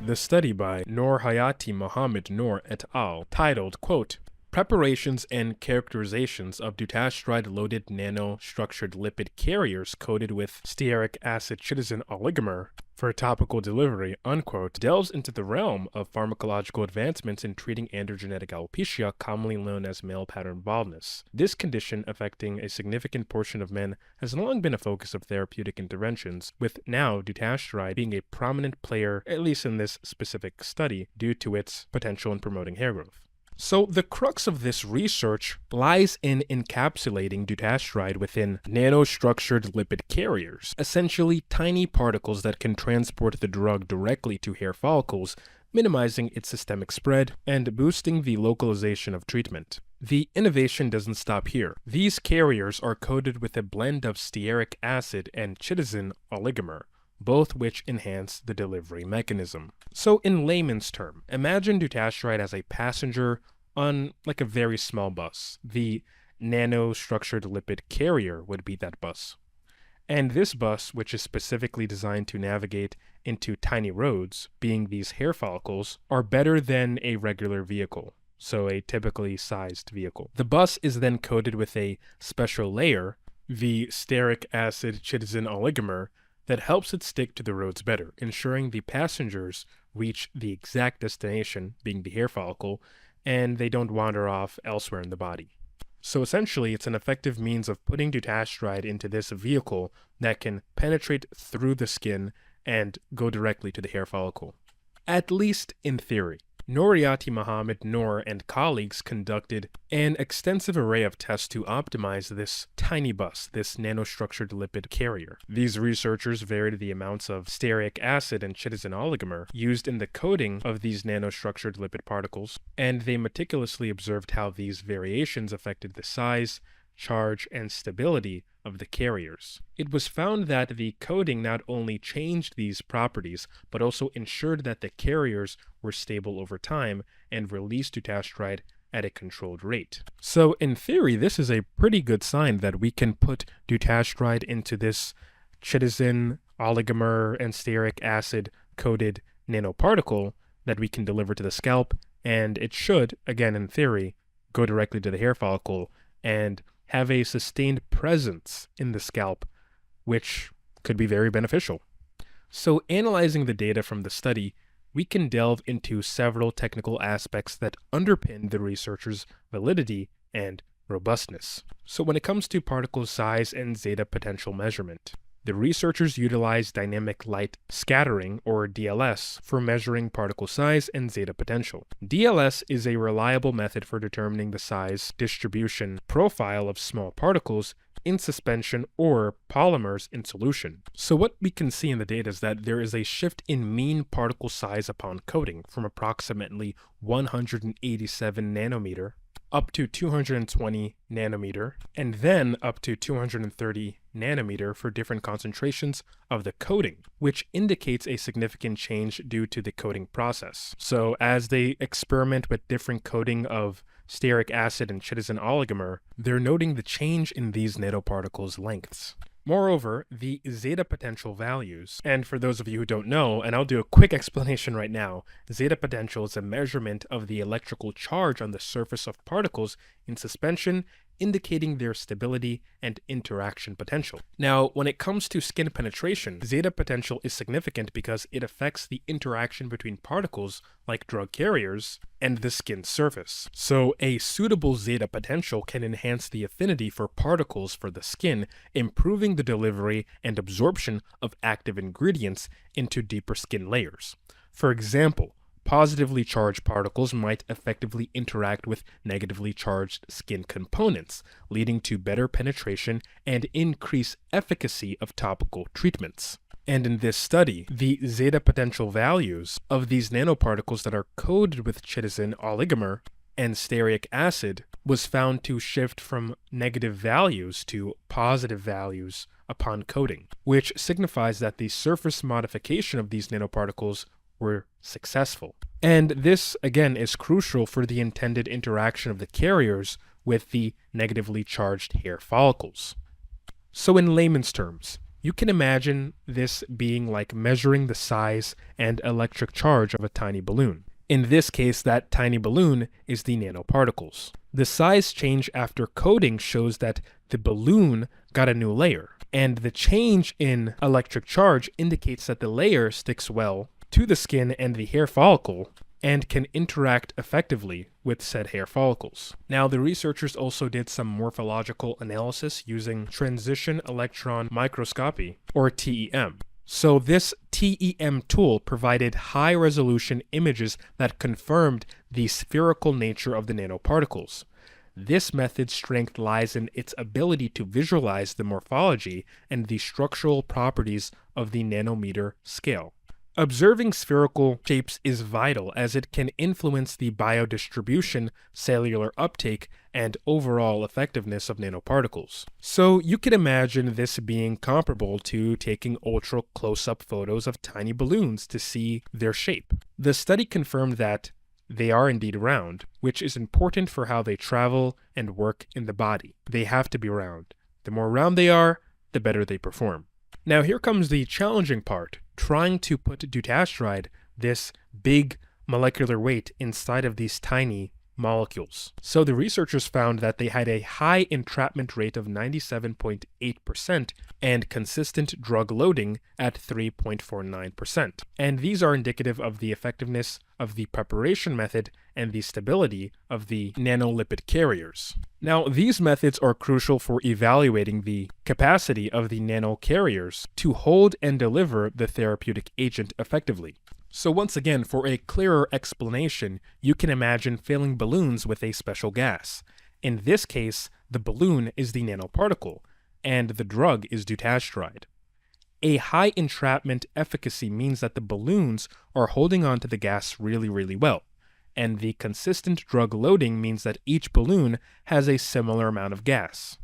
the study by Noor Hayati Mohammed Noor et al., titled, quote, Preparations and characterizations of dutasteride-loaded nanostructured lipid carriers coated with stearic acid chitosan oligomer for topical delivery, unquote, delves into the realm of pharmacological advancements in treating androgenetic alopecia, commonly known as male pattern baldness. This condition, affecting a significant portion of men, has long been a focus of therapeutic interventions, with now dutasteride being a prominent player, at least in this specific study, due to its potential in promoting hair growth. So the crux of this research lies in encapsulating dutasteride within nanostructured lipid carriers, essentially tiny particles that can transport the drug directly to hair follicles, minimizing its systemic spread and boosting the localization of treatment. The innovation doesn't stop here. These carriers are coated with a blend of stearic acid and chitosan oligomer, both which enhance the delivery mechanism. So in layman's term, imagine dutasteride as a passenger on like a very small bus. The nanostructured lipid carrier would be that bus. And this bus, which is specifically designed to navigate into tiny roads, being these hair follicles, are better than a regular vehicle, so a typically sized vehicle. The bus is then coated with a special layer, the stearic acid chitosan oligomer, that helps it stick to the roads better, ensuring the passengers reach the exact destination, being the hair follicle, and they don't wander off elsewhere in the body. So essentially, it's an effective means of putting dutasteride into this vehicle that can penetrate through the skin and go directly to the hair follicle. At least in theory. Noor Hayati Mohammed Noor and colleagues conducted an extensive array of tests to optimize this tiny bus, this nanostructured lipid carrier. These researchers varied the amounts of stearic acid and chitosan oligomer used in the coating of these nanostructured lipid particles, and they meticulously observed how these variations affected the size, charge, and stability of the carriers. It was found that the coating not only changed these properties, but also ensured that the carriers were stable over time and released dutasteride at a controlled rate. So in theory, this is a pretty good sign that we can put dutasteride into this chitosan oligomer and stearic acid coated nanoparticle that we can deliver to the scalp, and it should, again in theory, go directly to the hair follicle and have a sustained presence in the scalp, which could be very beneficial. So analyzing the data from the study, we can delve into several technical aspects that underpin the researchers' validity and robustness. So when it comes to particle size and zeta potential measurement, the researchers utilized dynamic light scattering, or DLS, for measuring particle size and zeta potential. DLS is a reliable method for determining the size distribution profile of small particles in suspension or polymers in solution. So what we can see in the data is that there is a shift in mean particle size upon coating from approximately 187 nanometer up to 220 nanometer, and then up to 230 nanometer for different concentrations of the coating, which indicates a significant change due to the coating process. So as they experiment with different coating of stearic acid and chitosan oligomer, they're noting the change in these nanoparticles' lengths. Moreover, the zeta potential values, and for those of you who don't know, and I'll do a quick explanation right now, zeta potential is a measurement of the electrical charge on the surface of particles in suspension, indicating their stability and interaction potential. Now, when it comes to skin penetration, zeta potential is significant because it affects the interaction between particles, like drug carriers, and the skin surface. So a suitable zeta potential can enhance the affinity for particles for the skin, improving the delivery and absorption of active ingredients into deeper skin layers. For example, positively charged particles might effectively interact with negatively charged skin components, leading to better penetration and increased efficacy of topical treatments. And in this study, the zeta potential values of these nanoparticles that are coated with chitosan oligomer and stearic acid was found to shift from negative values to positive values upon coating, which signifies that the surface modification of these nanoparticles were successful. And this, again, is crucial for the intended interaction of the carriers with the negatively charged hair follicles. So in layman's terms, You can imagine this being like measuring the size and electric charge of a tiny balloon. In this case, that tiny balloon is the nanoparticles. The size change after coating shows that the balloon got a new layer, and the change in electric charge indicates that the layer sticks well to the skin and the hair follicle and can interact effectively with said hair follicles. Now, the researchers also did some morphological analysis using transition electron microscopy, or TEM. So this TEM tool provided high-resolution images that confirmed the spherical nature of the nanoparticles. This method's strength lies in its ability to visualize the morphology and the structural properties of the nanometer scale. Observing spherical shapes is vital as it can influence the biodistribution, cellular uptake, and overall effectiveness of nanoparticles. So you can imagine this being comparable to taking ultra close-up photos of tiny balloons to see their shape. The study confirmed that they are indeed round, which is important for how they travel and work in the body. They have to be round. The more round they are, the better they perform. Now here comes the challenging part, trying to put dutasteride, this big molecular weight, inside of these tiny molecules. So the researchers found that they had a high entrapment rate of 97.8% and consistent drug loading at 3.49%. And these are indicative of the effectiveness of the preparation method and the stability of the nanolipid carriers. Now, these methods are crucial for evaluating the capacity of the nanocarriers to hold and deliver the therapeutic agent effectively. So once again, for a clearer explanation, you can imagine filling balloons with a special gas. In this case, the balloon is the nanoparticle, and the drug is dutasteride. A high entrapment efficacy means that the balloons are holding on to the gas really well, and the consistent drug loading means that each balloon has a similar amount of gas.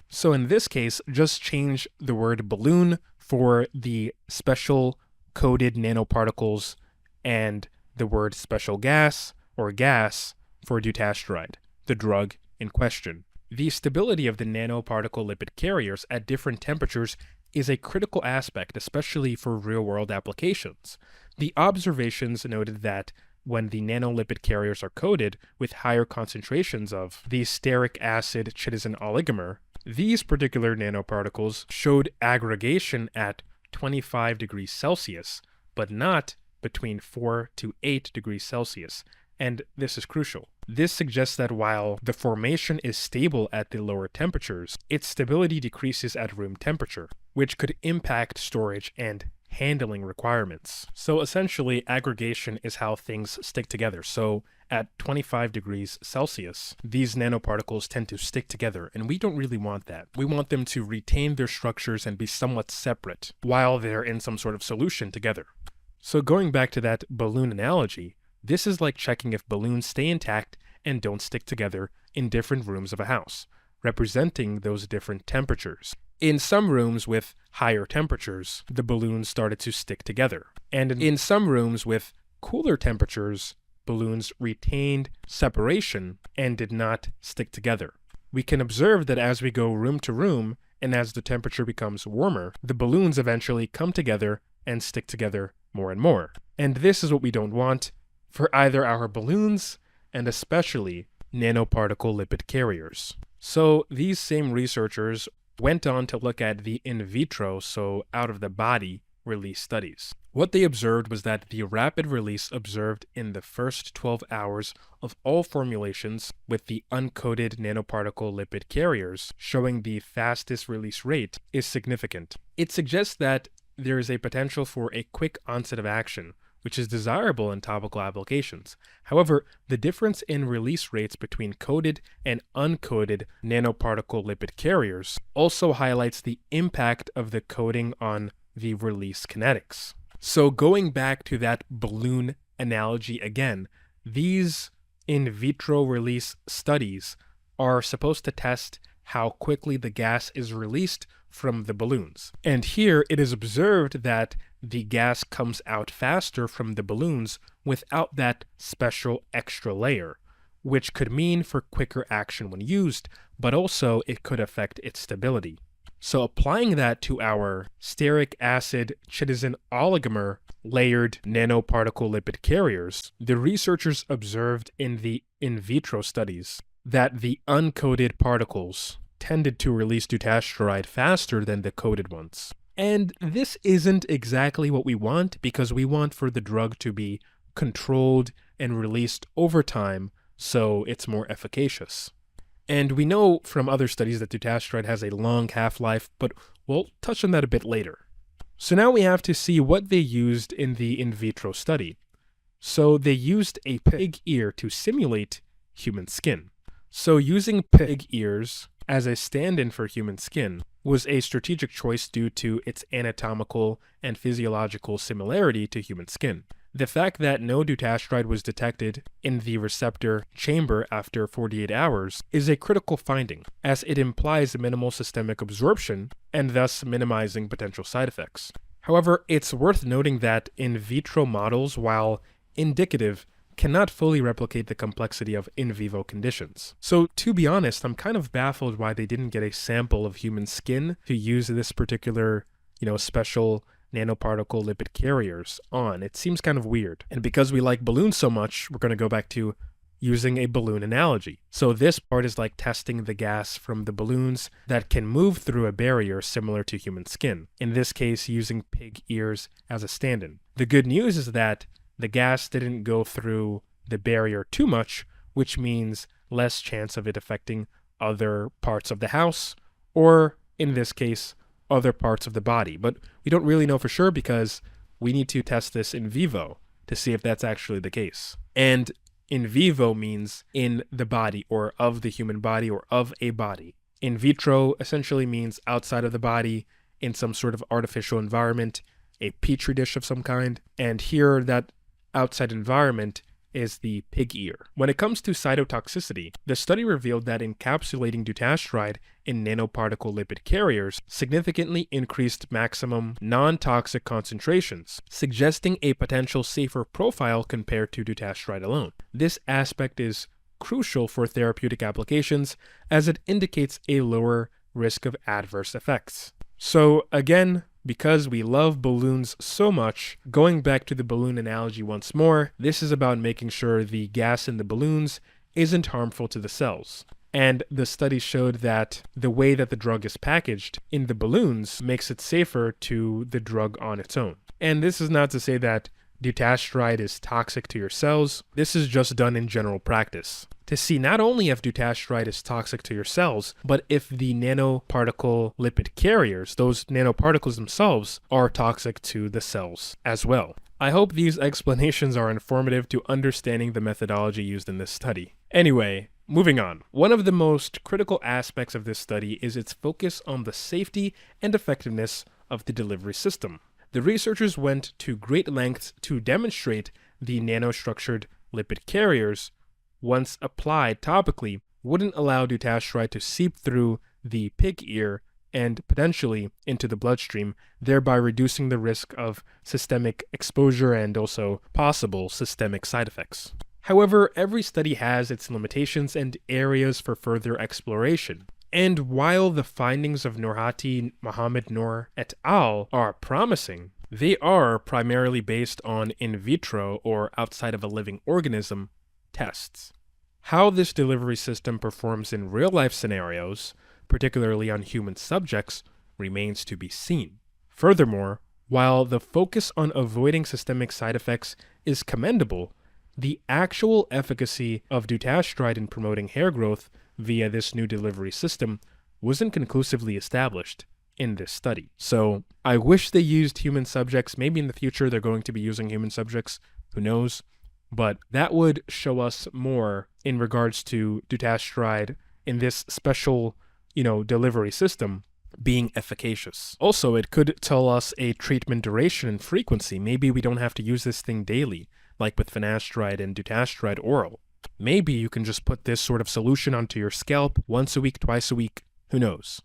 So in this case, just change the word balloon for the special coated nanoparticles and the word special gas or gas for dutasteride, the drug in question. The stability of the nanoparticle lipid carriers at different temperatures is a critical aspect, especially for real-world applications. The observations noted that when the nanolipid carriers are coated with higher concentrations of the stearic acid chitosan oligomer, these particular nanoparticles showed aggregation at 25 degrees Celsius, but not between 4 to 8 degrees Celsius, and this is crucial. This suggests that while the formation is stable at the lower temperatures, its stability decreases at room temperature, which could impact storage and handling requirements. So essentially, aggregation is how things stick together. So at 25 degrees Celsius, these nanoparticles tend to stick together, and we don't really want that. We want them to retain their structures and be somewhat separate while they're in some sort of solution together. So going back to that balloon analogy, this is like checking if balloons stay intact and don't stick together in different rooms of a house, representing those different temperatures. In some rooms with higher temperatures, the balloons started to stick together. And in some rooms with cooler temperatures, balloons retained separation and did not stick together. We can observe that as we go room to room, and as the temperature becomes warmer, the balloons eventually come together and stick together more and more. And this is what we don't want for either our balloons and especially nanoparticle lipid carriers. So these same researchers went on to look at the in vitro, so out of the body, release studies. What they observed was that the rapid release observed in the first 12 hours of all formulations with the uncoated nanoparticle lipid carriers showing the fastest release rate is significant. It suggests that there is a potential for a quick onset of action, which is desirable in topical applications. However, the difference in release rates between coated and uncoated nanoparticle lipid carriers also highlights the impact of the coating on the release kinetics. So going back to that balloon analogy again, these in vitro release studies are supposed to test how quickly the gas is released from the balloons. And here it is observed that the gas comes out faster from the balloons without that special extra layer, which could mean for quicker action when used, but also it could affect its stability. So applying that to our stearic acid chitosan oligomer layered nanoparticle lipid carriers, the researchers observed in the in vitro studies that the uncoated particles tended to release dutasteride faster than the coated ones. And this isn't exactly what we want, because we want for the drug to be controlled and released over time so it's more efficacious. And we know from other studies that dutasteride has a long half-life, but we'll touch on that a bit later. So now we have to see what they used in the in vitro study. So they used a pig ear to simulate human skin. So using pig ears as a stand-in for human skin was a strategic choice due to its anatomical and physiological similarity to human skin. The fact that no dutasteride was detected in the receptor chamber after 48 hours is a critical finding, as it implies minimal systemic absorption and thus minimizing potential side effects. However, it's worth noting that in vitro models, while indicative, cannot fully replicate the complexity of in vivo conditions. So to be honest, I'm kind of baffled why they didn't get a sample of human skin to use this particular, special nanoparticle lipid carriers on. It seems kind of weird. And because we like balloons so much, we're going to go back to using a balloon analogy. So this part is like testing the gas from the balloons that can move through a barrier similar to human skin. In this case, using pig ears as a stand-in. The good news is that the gas didn't go through the barrier too much, which means less chance of it affecting other parts of the house, or in this case, other parts of the body. But we don't really know for sure because we need to test this in vivo to see if that's actually the case. And in vivo means in the body, or of the human body, or of a body. In vitro essentially means outside of the body, in some sort of artificial environment, a petri dish of some kind. And here that outside environment is the pig ear. When it comes to cytotoxicity, the study revealed that encapsulating dutasteride in nanoparticle lipid carriers significantly increased maximum non-toxic concentrations, suggesting a potential safer profile compared to dutasteride alone. This aspect is crucial for therapeutic applications as it indicates a lower risk of adverse effects. So again, because we love balloons so much, going back to the balloon analogy once more, this is about making sure the gas in the balloons isn't harmful to the cells. And the study showed that the way that the drug is packaged in the balloons makes it safer to the drug on its own. And this is not to say that dutasteride is toxic to your cells. This is just done in general practice to see not only if dutasteride is toxic to your cells, but if the nanoparticle lipid carriers, those nanoparticles themselves, are toxic to the cells as well. I hope these explanations are informative to understanding the methodology used in this study. Anyway, moving on. One of the most critical aspects of this study is its focus on the safety and effectiveness of the delivery system. The researchers went to great lengths to demonstrate the nanostructured lipid carriers, once applied topically, wouldn't allow dutasteride to seep through the pig ear and potentially into the bloodstream, thereby reducing the risk of systemic exposure and also possible systemic side effects. However, every study has its limitations and areas for further exploration. And while the findings of Norhati Mohammed Noor et al. Are promising, they are primarily based on in vitro, or outside of a living organism, tests. How this delivery system performs in real-life scenarios, particularly on human subjects, remains to be seen. Furthermore, while the focus on avoiding systemic side effects is commendable, the actual efficacy of dutasteride in promoting hair growth via this new delivery system wasn't conclusively established in this study. So I wish they used human subjects. Maybe in the future they're going to be using human subjects, who knows? But that would show us more in regards to dutasteride in this special, delivery system being efficacious. Also, it could tell us a treatment duration and frequency. Maybe we don't have to use this thing daily, like with finasteride and dutasteride oral. Maybe you can just put this sort of solution onto your scalp once a week, twice a week, who knows?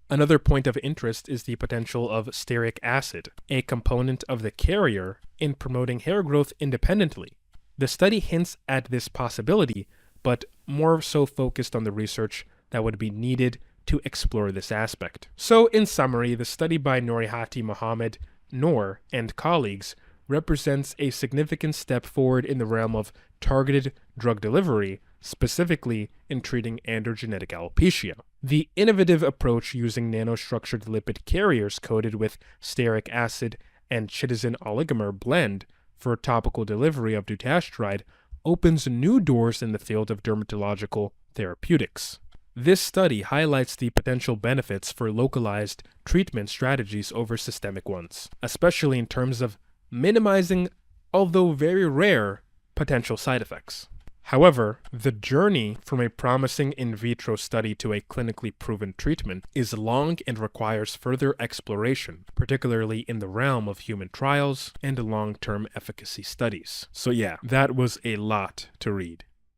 Another point of interest is the potential of stearic acid, a component of the carrier, in promoting hair growth independently. The study hints at this possibility, but more so focused on the research that would be needed to explore this aspect. So, in summary, the study by Noorihati Mohammed, Noor, and colleagues represents a significant step forward in the realm of targeted drug delivery, specifically in treating androgenetic alopecia. The innovative approach using nanostructured lipid carriers coated with stearic acid and chitosan oligomer blend for topical delivery of dutasteride opens new doors in the field of dermatological therapeutics. This study highlights the potential benefits for localized treatment strategies over systemic ones, especially in terms of minimizing, although very rare, potential side effects. However, the journey from a promising in vitro study to a clinically proven treatment is long and requires further exploration, particularly in the realm of human trials and long-term efficacy studies. So yeah, that was a lot to read.